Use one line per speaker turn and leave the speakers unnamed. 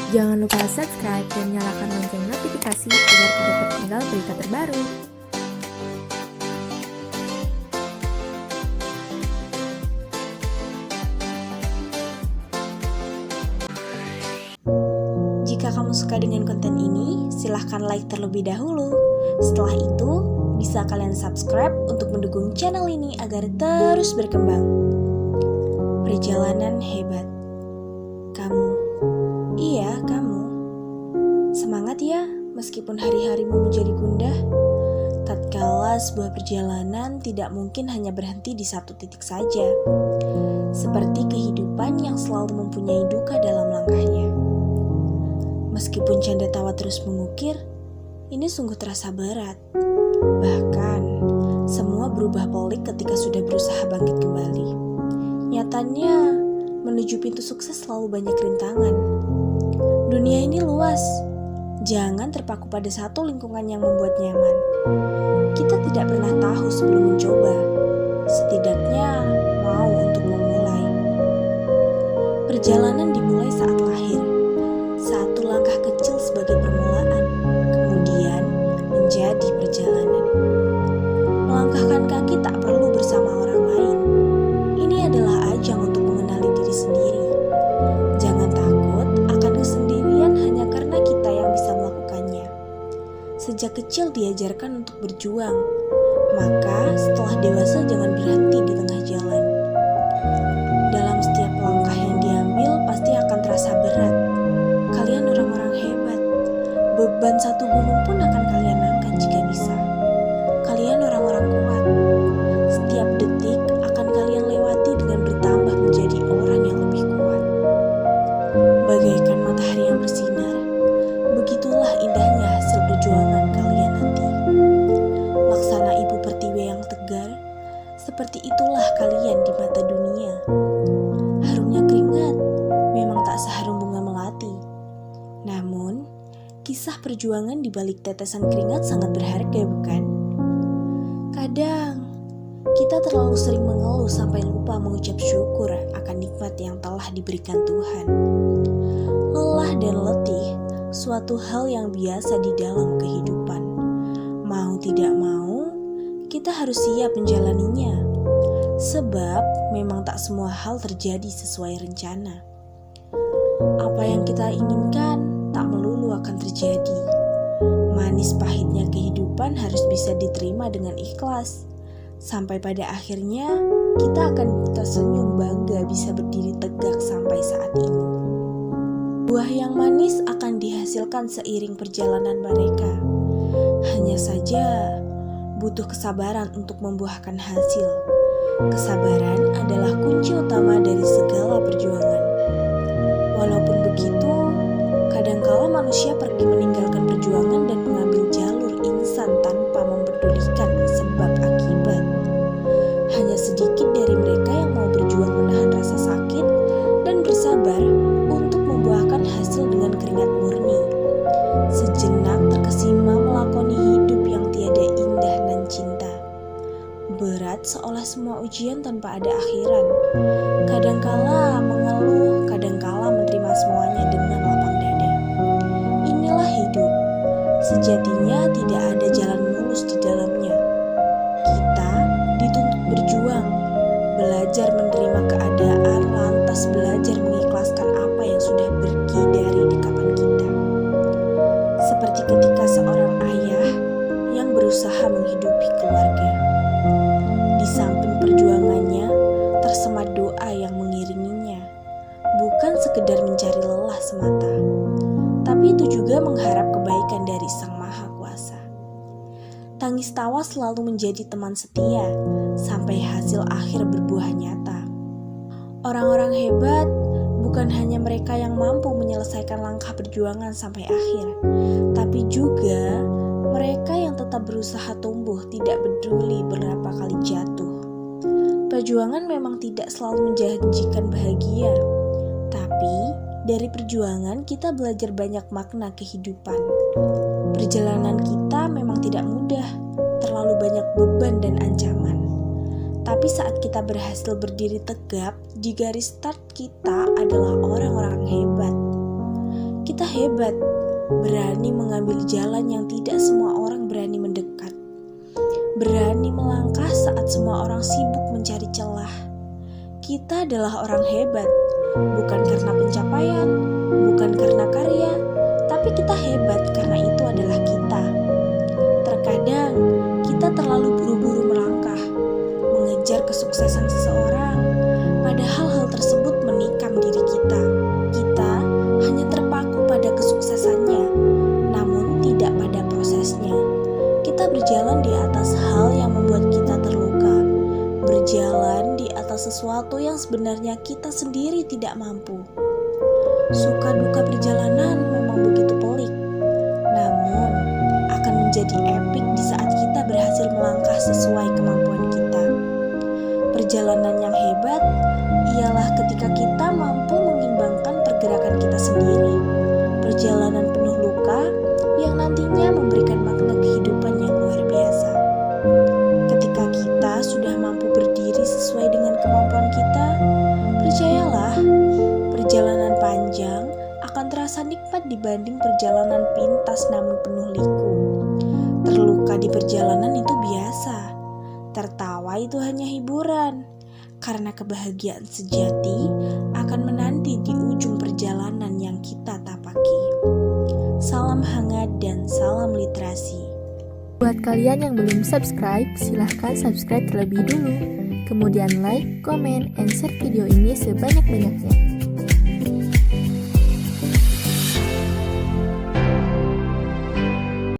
Jangan lupa subscribe dan nyalakan lonceng notifikasi agar tidak tertinggal berita terbaru.
Jika kamu suka dengan konten ini, silahkan like terlebih dahulu. Setelah itu, bisa kalian subscribe untuk mendukung channel ini agar terus berkembang. Perjalanan hebat. Kamu. Semangat ya, meskipun hari-harimu menjadi gundah. Tatkala sebuah perjalanan tidak mungkin hanya berhenti di satu titik saja. Seperti kehidupan yang selalu mempunyai duka dalam langkahnya. Meskipun canda tawa terus mengukir, ini sungguh terasa berat. Bahkan, semua berubah pelik ketika sudah berusaha bangkit kembali. Nyatanya, menuju pintu sukses selalu banyak rintangan. Dunia ini luas, jangan terpaku pada satu lingkungan yang membuat nyaman. Kita tidak pernah tahu sebelum mencoba, setidaknya mau untuk memulai. Perjalanan dimulai saat lahir. Satu langkah kecil sebagai permulaan, kemudian menjadi perjalanan. Melangkahkan kaki tak perlu bersama orang lain. Ini adalah ajang untuk mengenali diri sendiri. Jangan takut akan kesendirian hanya karena kita yang bisa melakukannya. Sejak kecil diajarkan untuk berjuang, maka setelah dewasa jangan berhenti di tengah jalan. Dalam setiap langkah yang diambil pasti akan terasa berat. Kalian orang-orang hebat. Beban satu gunung pun akan kalian angkat jika bisa. Kalian orang-orang kuat. Setiap detik akan kalian lewati dengan bertambah menjadi orang yang lebih kuat. Bagaikan matahari yang bersinar, begitulah indahnya hasil perjuangan kalian nanti. Laksana ibu pertiwi yang tegar, seperti itulah kalian di mata dunia. Harumnya keringat memang tak seharum bunga melati. Namun, kisah perjuangan di balik tetesan keringat sangat berharga, bukan? Kadang, kita terlalu sering mengeluh sampai lupa mengucap syukur akan nikmat yang telah diberikan Tuhan. Lelah dan letih, suatu hal yang biasa di dalam kehidupan. Mau tidak mau, kita harus siap menjalaninya. Sebab, memang tak semua hal terjadi sesuai rencana. Apa yang kita inginkan tak melulu akan terjadi. Manis pahitnya kehidupan harus bisa diterima dengan ikhlas. Sampai pada akhirnya, kita akan tersenyum bangga bisa berdiri tegak sampai saat ini. Buah yang manis akan dihasilkan seiring perjalanan mereka. Hanya saja, butuh kesabaran untuk membuahkan hasil. Kesabaran adalah kunci utama dari segala perjuangan. Walaupun begitu, kadangkala manusia pergi meninggalkan perjuangan dan mengambil jalur instan tanpa mempedulikan sebab akibat. Hanya sedikit dari mereka yang mau berjuang menahan rasa sakit dan bersabar untuk membuahkan hasil dengan keringat murni. Sejenak terkesima melakoni hidup yang tiada indah dan cinta. Berat seolah semua ujian tanpa ada akhiran. Kadangkala mengeluh, kadangkala menerima semuanya dengan lapang dada. Inilah hidup. Sejatinya tidak ada jalan mulus di dalamnya. Kita dituntut berjuang, belajar menerima keadaan, lantas belajar mengikhlaskan apa yang sudah pergi dari dekapan kita. Seperti ketika seorang ayah yang berusaha menghidupi keluarga. Di samping perjuangannya, tersemat doa yang mengiringinya. Bukan sekedar mencari lelah semata, tapi itu juga mengharap kebaikan dari Sang Maha Kuasa. Tangis tawa selalu menjadi teman setia, sampai hasil akhir berbuah nyata. Orang-orang hebat bukan hanya mereka yang mampu menyelesaikan langkah perjuangan sampai akhir, tapi juga mereka yang tetap berusaha tumbuh tidak peduli berapa kali jatuh. Perjuangan memang tidak selalu menjanjikan bahagia, tapi dari perjuangan kita belajar banyak makna kehidupan. Perjalanan kita memang tidak mudah, terlalu banyak beban dan ancaman. Tapi saat kita berhasil berdiri tegap, di garis start kita adalah orang-orang hebat. Kita hebat, berani mengambil jalan yang tidak semua orang berani mendekat. Berani melangkah saat semua orang sibuk mencari celah. Kita adalah orang hebat, bukan karena pencapaian, bukan karena karya, tapi kita hebat karena itu adalah kita. Terkadang kita terlalu buru-buru melangkah, mengejar kesuksesan seseorang, padahal hal tersebut menikam diri kita. Kita hanya terpaku pada kesuksesannya, namun tidak pada prosesnya. Kita berjalan di atas hal yang membuat kita terluka, berjalan di atas sesuatu yang sebenarnya kita sendiri tidak mampu. Suka duka perjalanan memang begitu pelik, namun akan menjadi epik di saat kita berhasil melangkah sesuai kemampuan kita. Perjalanan yang hebat ialah ketika kita mampu mengimbangkan pergerakan kita sendiri. Perjalanan penuh luka yang nantinya memberikan makna kehidupan yang luar biasa. Ketika kita sudah mampu berdiri sesuai dengan kemampuan kita, percayalah, perjalanan panjang akan terasa nikmat dibanding perjalanan pintas namun penuh liku. Terluka di perjalanan itu biasa, tertawa itu hanya hiburan, karena kebahagiaan sejati akan menanti di ujung perjalanan yang kita tapaki. Salam hangat dan salam literasi.
Buat kalian yang belum subscribe, silahkan subscribe terlebih dulu. Kemudian like, comment, and share video ini sebanyak-banyaknya.